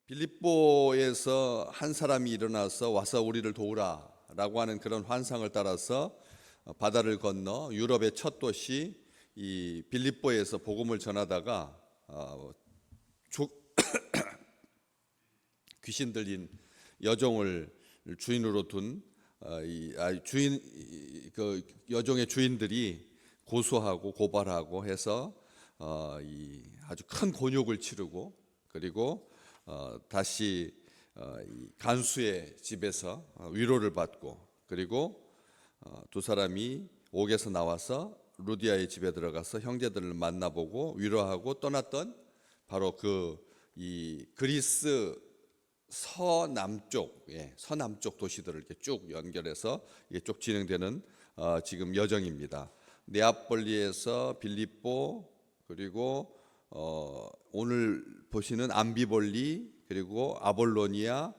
빌립보에서 한 사람이 일어나서 와서 우리를 도우라라고 하는 그런 환상을 따라서 바다를 건너 유럽의 첫 도시 이 빌립보에서 복음을 전하다가 귀신 들린 여종을 주인으로 둔 그 여종의 주인들이 고소하고 고발하고 해서 아주 큰 곤욕을 치르고 그리고 다시 이 간수의 집에서 위로를 받고 그리고 두 사람이 옥에서 나와서 루디아의 집에 들어가서 형제들을 만나보고 위로하고 떠났던 바로 이 그리스 서남쪽 도시들을 이렇게 쭉 연결해서 이게 쭉 진행되는 지금 여정입니다. 네아폴리에서 빌립보 그리고 오늘 보시는 암비볼리 그리고 아볼로니아,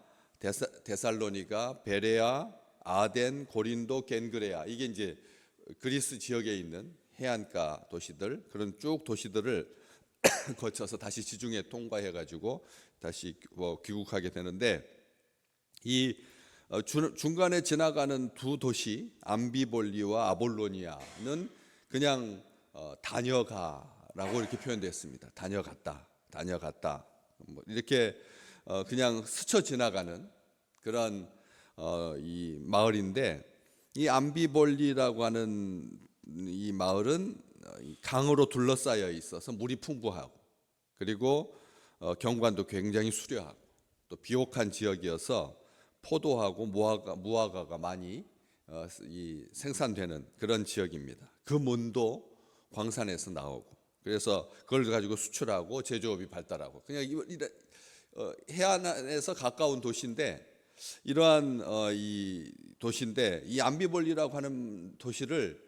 데살로니가, 베레아, 아덴, 고린도, 겐그레아 이게 이제 그리스 지역에 있는 해안가 도시들 그런 쭉 도시들을 거쳐서 다시 지중해 통과해가지고 다시 귀국하게 되는데 이 중간에 지나가는 두 도시 암비볼리와 아볼로니아는 그냥 다녀가라고 이렇게 표현됐습니다. 다녀갔다. 뭐 이렇게 그냥 스쳐 지나가는 그런 이 마을인데 이 암비볼리라고 하는 이 마을은 강으로 둘러싸여 있어서 물이 풍부하고 그리고 경관도 굉장히 수려하고 또 비옥한 지역이어서 포도하고 무화과가 많이 생산되는 그런 지역입니다. 그 문도 광산에서 나오고 그래서 그걸 가지고 수출하고 제조업이 발달하고 그냥 해안에서 가까운 도시인데 이러한 이 도시인데 이 암비볼리라고 하는 도시를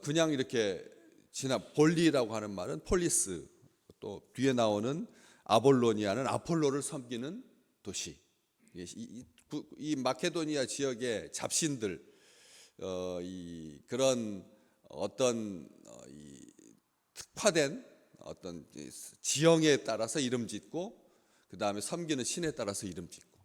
그냥 이렇게 볼리라고 하는 말은 폴리스 또 뒤에 나오는 아볼로니아는 아폴로를 섬기는 도시. 이 마케도니아 지역의 잡신들 그런 어떤 특화된 어떤 지형에 따라서 이름 짓고 그 다음에 섬기는 신에 따라서 이름 짓고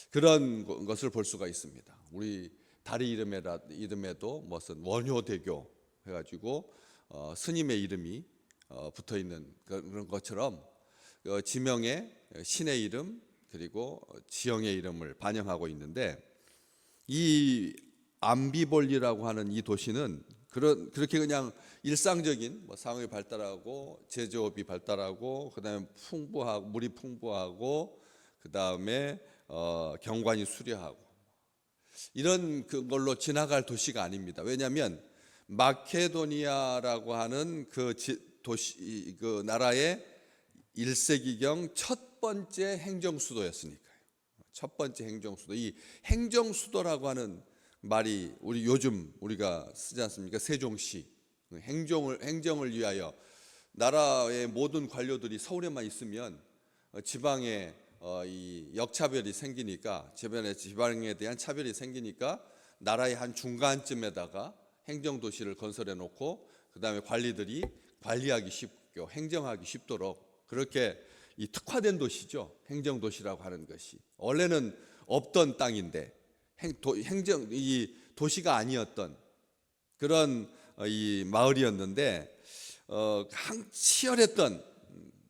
그런 것을 볼 수가 있습니다. 우리 다리 이름에도 무슨 원효대교 해가지고 스님의 이름이 붙어 있는 그런 것처럼 지명의 신의 이름 그리고 지형의 이름을 반영하고 있는데 이 암비볼리라고 하는 이 도시는 그렇게 그냥 일상적인 상업이 발달하고 제조업이 발달하고 그다음에 물이 풍부하고 그다음에 경관이 수려하고 이런 그걸로 지나갈 도시가 아닙니다. 왜냐하면 마케도니아라고 하는 그 도시 그 나라의 1세기경 첫 번째 행정수도였으니까요. 첫 번째 행정수도. 이 행정수도라고 하는 말이 요즘 우리가 쓰지 않습니까? 세종시 행정을 위하여 나라의 모든 관료들이 서울에만 있으면 지방에 이 역차별이 생기니까 지방에 대한 차별이 생기니까 나라의 한 중간쯤에다가 행정도시를 건설해 놓고 그 다음에 관리들이 관리하기 쉽고 행정하기 쉽도록 그렇게 이 특화된 도시죠. 행정도시라고 하는 것이 원래는 없던 땅인데 이 도시가 아니었던 그런 이 마을이었는데 치열했던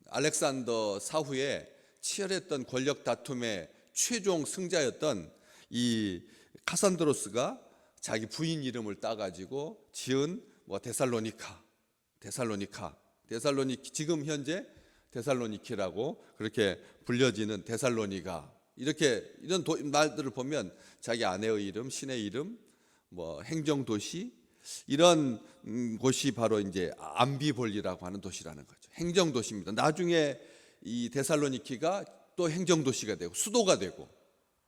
알렉산더 사후에 치열했던 권력 다툼의 최종 승자였던 이 카산드로스가 자기 부인 이름을 따가지고 지은 데살로니카 지금 현재 데살로니키라고 그렇게 불려지는 데살로니가 이런 말들을 보면 자기 아내의 이름, 신의 이름, 행정도시 이런 곳이 바로 이제 암비볼리라고 하는 도시라는 거죠. 행정도시입니다. 나중에 이 데살로니키가 또 행정도시가 되고 수도가 되고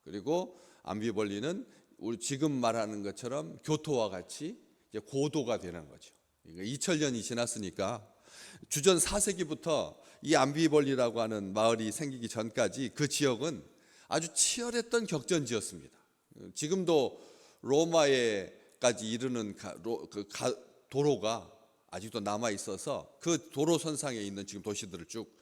그리고 암비볼리는 우리 지금 말하는 것처럼 교토와 같이 이제 고도가 되는 거죠. 2000년이 지났으니까 주전 4세기부터 이 암비볼리라고 하는 마을이 생기기 전까지 그 지역은 아주 치열했던 격전지였습니다. 지금도 로마에까지 이르는 도로가 아직도 남아 있어서 그 도로 선상에 있는 지금 도시들을 쭉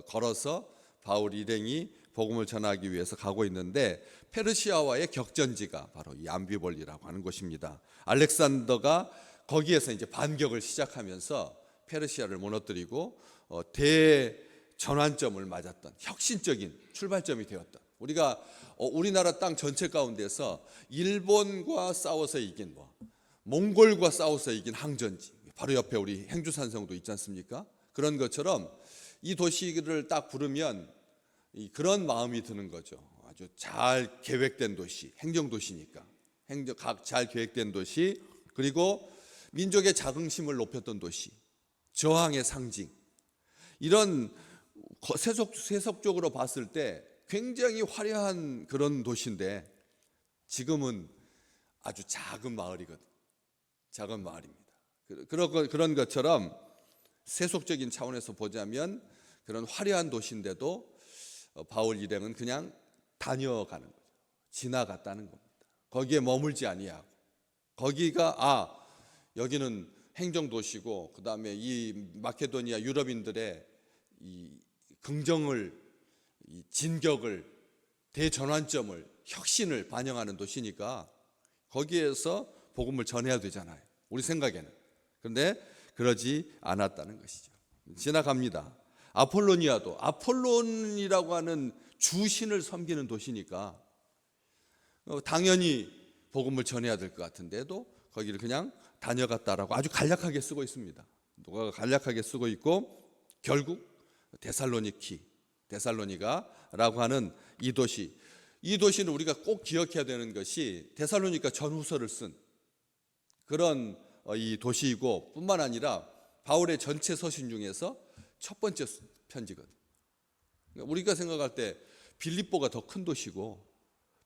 걸어서 바울 일행이 복음을 전하기 위해서 가고 있는데 페르시아와의 격전지가 바로 이 암비볼리라고 하는 곳입니다. 알렉산더가 거기에서 이제 반격을 시작하면서 페르시아를 무너뜨리고 대전환점을 맞았던 혁신적인 출발점이 되었던, 우리가 우리나라 땅 전체 가운데서 일본과 싸워서 이긴 몽골과 싸워서 이긴 항전지, 바로 옆에 우리 행주산성도 있지 않습니까? 그런 것처럼 이 도시를 딱 부르면 그런 마음이 드는 거죠. 아주 잘 계획된 도시, 행정도시니까 잘 계획된 도시, 그리고 민족의 자긍심을 높였던 도시, 저항의 상징, 이런 세속적으로 봤을 때 굉장히 화려한 그런 도시인데 지금은 아주 작은 마을이거든. 작은 마을입니다. 그런 것처럼 세속적인 차원에서 보자면 그런 화려한 도시인데도 바울 일행은 그냥 다녀가는 거죠. 지나갔다는 겁니다. 거기에 머물지 아니하고, 거기가 여기는 행정도시고 그다음에 이 마케도니아 유럽인들의 이 긍정을, 이 진격을, 대전환점을, 혁신을 반영하는 도시니까 거기에서 복음을 전해야 되잖아요, 우리 생각에는. 그런데 그러지 않았다는 것이죠. 지나갑니다. 아폴로니아도, 아폴론이라고 하는 주신을 섬기는 도시니까 당연히 복음을 전해야 될 것 같은데도 거기를 그냥 다녀갔다라고 아주 간략하게 쓰고 있습니다. 누가 간략하게 쓰고 있고, 결국 데살로니가라고 하는 이 도시는 우리가 꼭 기억해야 되는 것이 데살로니가 전후서를 쓴 그런 이 도시이고, 뿐만 아니라 바울의 전체 서신 중에서 첫 번째 편지거든. 우리가 생각할 때 빌립보가 더 큰 도시고,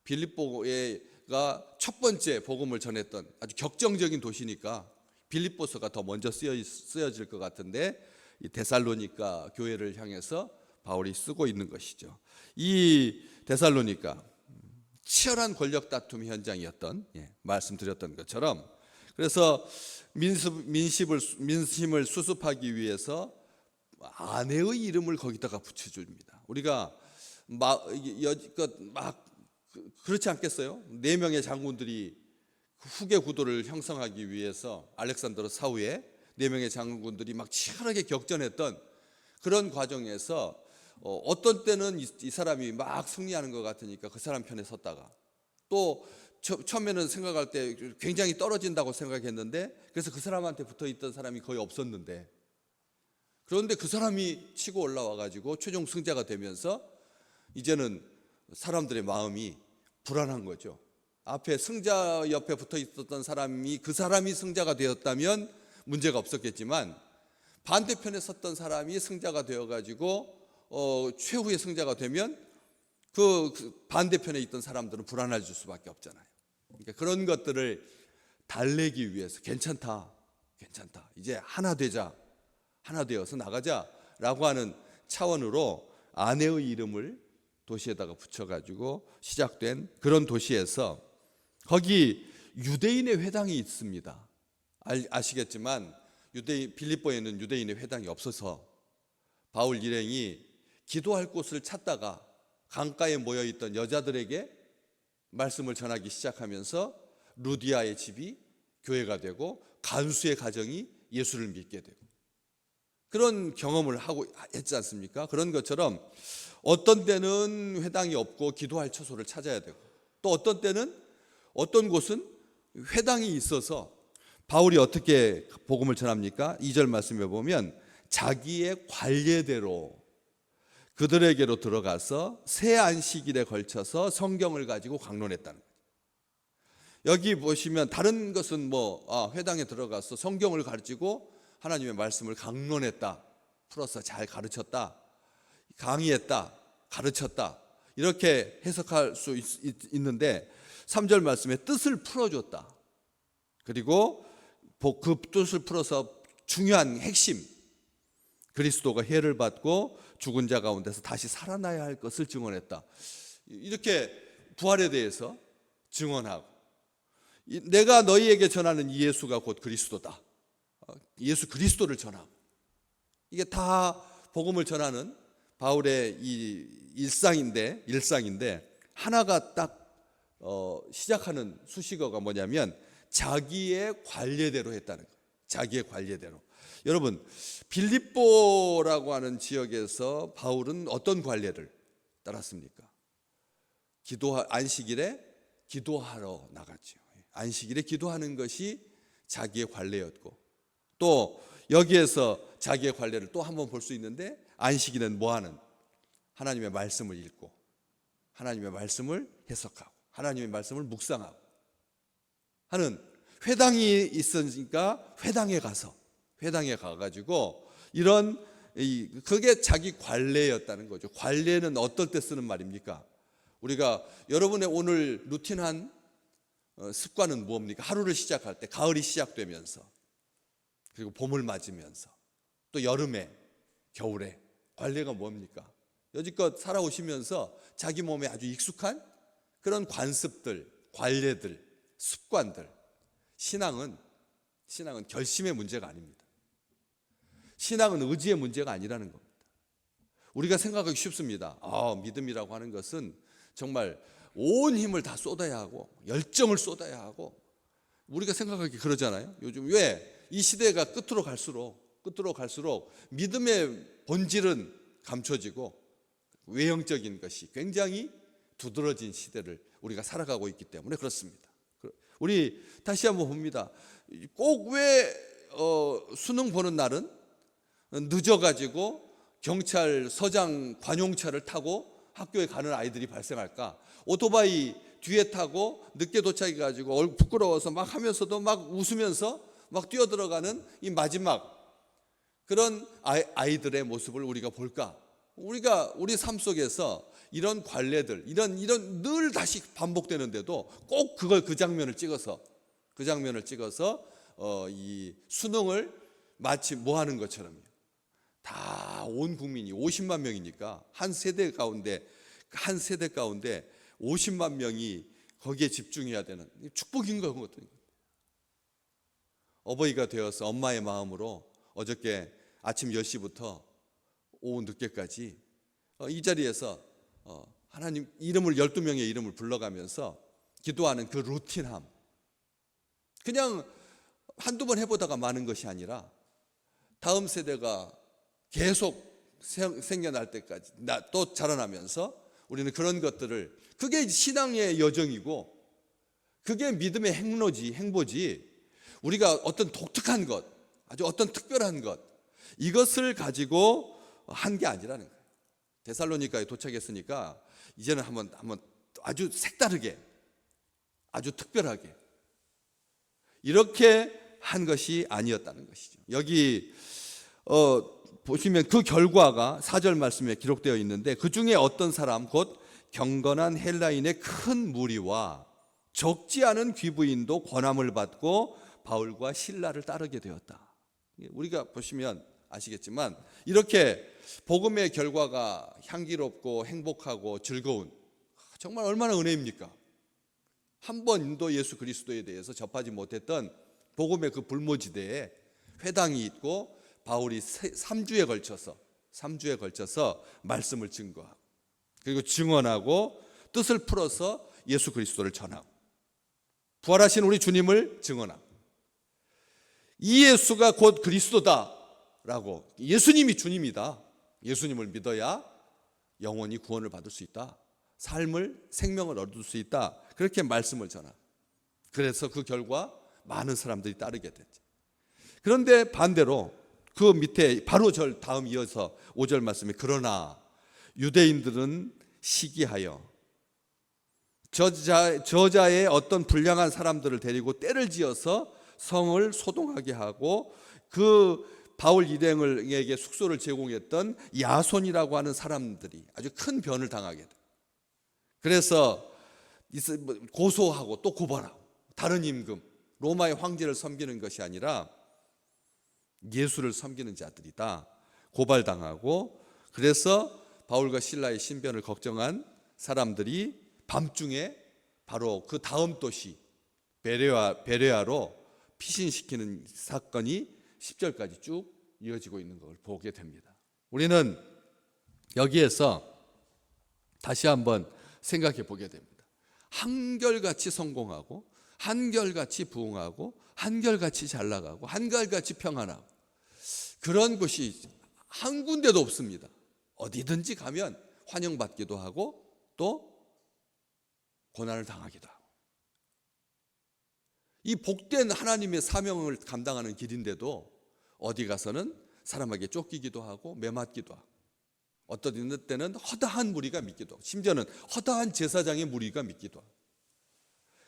빌립보가 첫 번째 복음을 전했던 아주 격정적인 도시니까 빌립보서가 더 먼저 쓰여질 것 같은데, 이 데살로니가 교회를 향해서 바울이 쓰고 있는 것이죠. 이 데살로니가 치열한 권력 다툼 현장이었던, 말씀드렸던 것처럼, 그래서 민심을 수습하기 위해서 아내의 이름을 거기다가 붙여줍니다. 우리가 그렇지 않겠어요? 4명의 장군들이 후계 구도를 형성하기 위해서 알렉산더 사후에 4명의 장군들이 막 치열하게 격전했던 그런 과정에서 어떤 때는 이 사람이 막 승리하는 것 같으니까 그 사람 편에 섰다가, 또 처음에는 생각할 때 굉장히 떨어진다고 생각했는데, 그래서 그 사람한테 붙어있던 사람이 거의 없었는데, 그런데 그 사람이 치고 올라와 가지고 최종 승자가 되면서 이제는 사람들의 마음이 불안한 거죠. 앞에 승자 옆에 붙어 있었던 사람이, 그 사람이 승자가 되었다면 문제가 없었겠지만, 반대편에 섰던 사람이 승자가 되어 가지고 최후의 승자가 되면 그 반대편에 있던 사람들은 불안할 수밖에 없잖아요. 그러니까 그런 것들을 달래기 위해서 괜찮다, 이제 하나 되자, 하나 되어서 나가자라고 하는 차원으로 아내의 이름을 도시에다가 붙여가지고 시작된 그런 도시에서, 거기 유대인의 회당이 있습니다. 아시겠지만 빌립보에는 유대인의 회당이 없어서 바울 일행이 기도할 곳을 찾다가 강가에 모여있던 여자들에게 말씀을 전하기 시작하면서 루디아의 집이 교회가 되고 간수의 가정이 예수를 믿게 되고, 그런 경험을 하고 했지 않습니까? 그런 것처럼 어떤 때는 회당이 없고 기도할 처소를 찾아야 되고, 또 어떤 때는 어떤 곳은 회당이 있어서 바울이 어떻게 복음을 전합니까? 2절 말씀에 보면 자기의 관례대로 그들에게로 들어가서 새 안식일에 걸쳐서 성경을 가지고 강론했다는 거예요. 여기 보시면 다른 것은 회당에 들어가서 성경을 가르치고 하나님의 말씀을 강론했다, 풀어서 잘 가르쳤다, 강의했다, 가르쳤다, 이렇게 해석할 수 있는데 3절 말씀에 뜻을 풀어줬다, 그리고 그 뜻을 풀어서 중요한 핵심, 그리스도가 해를 받고 죽은 자 가운데서 다시 살아나야 할 것을 증언했다. 이렇게 부활에 대해서 증언하고, 내가 너희에게 전하는 이 예수가 곧 그리스도다, 예수 그리스도를 전하고, 이게 다 복음을 전하는 바울의 이 일상인데 하나가 딱 시작하는 수식어가 뭐냐면 자기의 관례대로 했다는 거예요. 자기의 관례대로. 여러분, 빌립보라고 하는 지역에서 바울은 어떤 관례를 따랐습니까? 안식일에 기도하러 나갔죠. 안식일에 기도하는 것이 자기의 관례였고, 또 여기에서 자기의 관례를 또 한번 볼 수 있는데, 안식일은 뭐하는? 하나님의 말씀을 읽고 하나님의 말씀을 해석하고 하나님의 말씀을 묵상하고 하는, 회당이 있으니까 회당에 가가지고 이런, 그게 자기 관례였다는 거죠. 관례는 어떨 때 쓰는 말입니까? 우리가, 여러분의 오늘 루틴한 습관은 뭡니까? 하루를 시작할 때, 가을이 시작되면서, 그리고 봄을 맞으면서, 또 여름에, 겨울에 관례가 뭡니까? 여지껏 살아오시면서 자기 몸에 아주 익숙한 그런 관습들, 관례들, 습관들. 신앙은 결심의 문제가 아닙니다. 신앙은 의지의 문제가 아니라는 겁니다. 우리가 생각하기 쉽습니다. 믿음이라고 하는 것은 정말 온 힘을 다 쏟아야 하고 열정을 쏟아야 하고, 우리가 생각하기 그러잖아요. 요즘 왜 이 시대가 끝으로 갈수록 믿음의 본질은 감춰지고 외형적인 것이 굉장히 두드러진 시대를 우리가 살아가고 있기 때문에 그렇습니다. 우리 다시 한번 봅니다. 꼭 왜 수능 보는 날은 늦어가지고 경찰서장 관용차를 타고 학교에 가는 아이들이 발생할까? 오토바이 뒤에 타고 늦게 도착해가지고 부끄러워서 막 하면서도 막 웃으면서 막 뛰어들어가는 이 마지막 그런 아이들의 모습을 우리가 볼까? 우리 삶 속에서 이런 관례들, 이런 늘 다시 반복되는데도 꼭 그 장면을 찍어서 이 수능을 마치 뭐 하는 것처럼요. 다 온 국민이 50만 명이니까 한 세대 가운데 50만 명이 거기에 집중해야 되는 축복인 거거든요. 어버이가 되어서 엄마의 마음으로 어저께 아침 10시부터 오후 늦게까지 이 자리에서 하나님 이름을 12명의 이름을 불러가면서 기도하는 그 루틴함, 그냥 한두 번 해보다가 마는 것이 아니라 다음 세대가 계속 생겨날 때까지 또 자라나면서 우리는 그런 것들을, 그게 신앙의 여정이고 그게 믿음의 행보지, 우리가 어떤 독특한 것, 아주 어떤 특별한 것, 이것을 가지고 한 게 아니라는 거예요. 데살로니가에 도착했으니까 이제는 한번 아주 색다르게, 아주 특별하게 이렇게 한 것이 아니었다는 것이죠. 여기 보시면 그 결과가 4절 말씀에 기록되어 있는데, 그 중에 어떤 사람 곧 경건한 헬라인의 큰 무리와 적지 않은 귀부인도 권함을 받고 바울과 실라를 따르게 되었다. 우리가 보시면 아시겠지만 이렇게 복음의 결과가 향기롭고 행복하고 즐거운, 정말 얼마나 은혜입니까? 한 번도 예수 그리스도에 대해서 접하지 못했던 복음의 그 불모지대에 회당이 있고 바울이 3주에 걸쳐서 말씀을 증거하고 그리고 증언하고 뜻을 풀어서 예수 그리스도를 전하고 부활하신 우리 주님을 증언하고, 이 예수가 곧 그리스도다라고, 예수님이 주님이다, 예수님을 믿어야 영원히 구원을 받을 수 있다, 생명을 얻을 수 있다, 그렇게 말씀을 전하. 그래서 그 결과 많은 사람들이 따르게 됐죠. 그런데 반대로 그 밑에 바로 다음 이어서 5절 말씀에, 그러나 유대인들은 시기하여 저자의 어떤 불량한 사람들을 데리고 때를 지어서 성을 소동하게 하고, 그 바울 일행에게 숙소를 제공했던 야손이라고 하는 사람들이 아주 큰 변을 당하게 돼. 그래서 고소하고 또 고발하고, 다른 임금 로마의 황제를 섬기는 것이 아니라 예수를 섬기는 자들이다, 고발당하고, 그래서 바울과 실라의 신변을 걱정한 사람들이 밤중에 바로 그 다음 도시 베레아로 피신시키는 사건이 10절까지 쭉 이어지고 있는 걸 보게 됩니다. 우리는 여기에서 다시 한번 생각해 보게 됩니다. 한결같이 성공하고, 한결같이 부흥하고, 한결같이 잘 나가고, 한결같이 평안하고, 그런 곳이 한 군데도 없습니다. 어디든지 가면 환영받기도 하고 또 고난을 당하기도 하고, 이 복된 하나님의 사명을 감당하는 길인데도 어디 가서는 사람에게 쫓기기도 하고 매맞기도 하고, 어떤 때는 허다한 무리가 믿기도 하고, 심지어는 허다한 제사장의 무리가 믿기도 하고.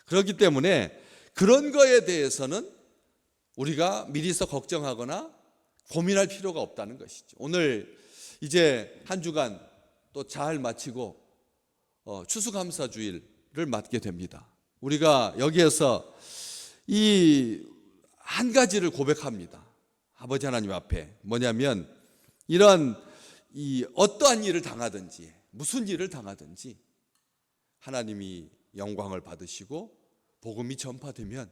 그렇기 때문에 그런 거에 대해서는 우리가 미리서 걱정하거나 고민할 필요가 없다는 것이죠. 오늘 이제 한 주간 또 잘 마치고 추수감사주일을 맞게 됩니다. 우리가 여기에서 이 한 가지를 고백합니다. 아버지 하나님 앞에 뭐냐면, 이런 어떠한 일을 당하든지 무슨 일을 당하든지 하나님이 영광을 받으시고 복음이 전파되면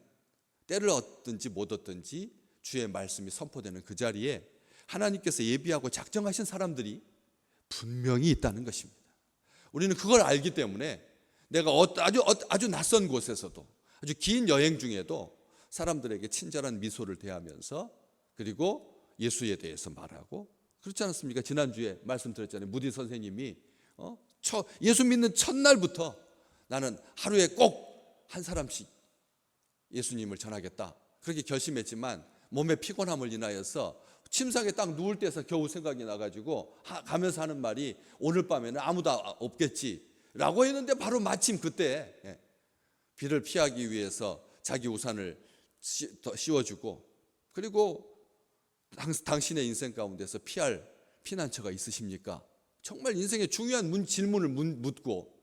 때를 얻든지 못 얻든지 주의 말씀이 선포되는 그 자리에 하나님께서 예비하고 작정하신 사람들이 분명히 있다는 것입니다. 우리는 그걸 알기 때문에 내가 아주 낯선 곳에서도, 아주 긴 여행 중에도 사람들에게 친절한 미소를 대하면서, 그리고 예수에 대해서 말하고, 그렇지 않습니까? 지난주에 말씀드렸잖아요. 무디 선생님이 예수 믿는 첫날부터 나는 하루에 꼭 한 사람씩 예수님을 전하겠다, 그렇게 결심했지만 몸의 피곤함을 인하여서 침상에 딱 누울 때서 겨우 생각이 나가지고 가면서 하는 말이, 오늘 밤에는 아무도 없겠지라고 했는데 바로 마침 그때 비를 피하기 위해서 자기 우산을 씌워주고, 그리고 당신의 인생 가운데서 피할 피난처가 있으십니까? 정말 인생의 중요한 질문을 묻고,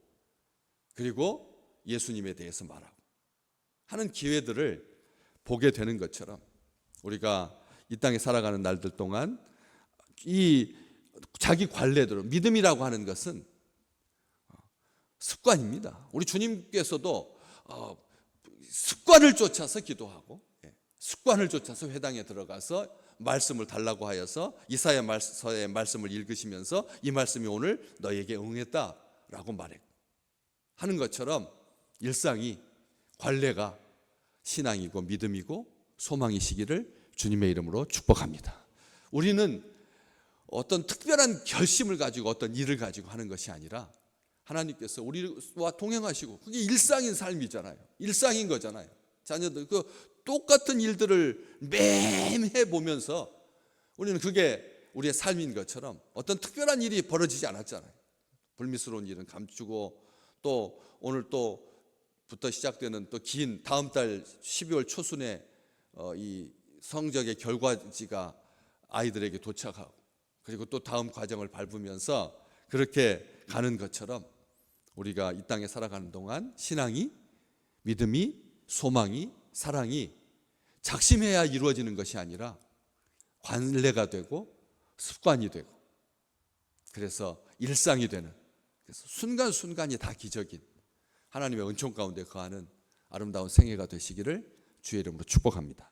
그리고 예수님에 대해서 말하고 하는 기회들을 보게 되는 것처럼, 우리가 이 땅에 살아가는 날들 동안 이 자기 관례대로, 믿음이라고 하는 것은 습관입니다. 우리 주님께서도 습관을 쫓아서 기도하고, 습관을 쫓아서 회당에 들어가서 말씀을 달라고 하여서 이사야서의 말씀을 읽으시면서 이 말씀이 오늘 너에게 응했다라고 하는 것처럼, 일상이, 관례가 신앙이고 믿음이고 소망이시기를 주님의 이름으로 축복합니다. 우리는 어떤 특별한 결심을 가지고 어떤 일을 가지고 하는 것이 아니라, 하나님께서 우리와 동행하시고, 그게 일상인 삶이잖아요. 일상인 거잖아요. 자녀들 그 똑같은 일들을 매해 보면서 우리는 그게 우리의 삶인 것처럼 어떤 특별한 일이 벌어지지 않았잖아요. 불미스러운 일은 감추고, 또 오늘 또부터 시작되는 또 긴 다음 달 12월 초순에 이 성적의 결과지가 아이들에게 도착하고, 그리고 또 다음 과정을 밟으면서 그렇게 가는 것처럼, 우리가 이 땅에 살아가는 동안 신앙이, 믿음이, 소망이, 사랑이 작심해야 이루어지는 것이 아니라 관례가 되고 습관이 되고, 그래서 일상이 되는, 그래서 순간순간이 다 기적인 하나님의 은총 가운데 거하는 아름다운 생애가 되시기를 주의 이름으로 축복합니다.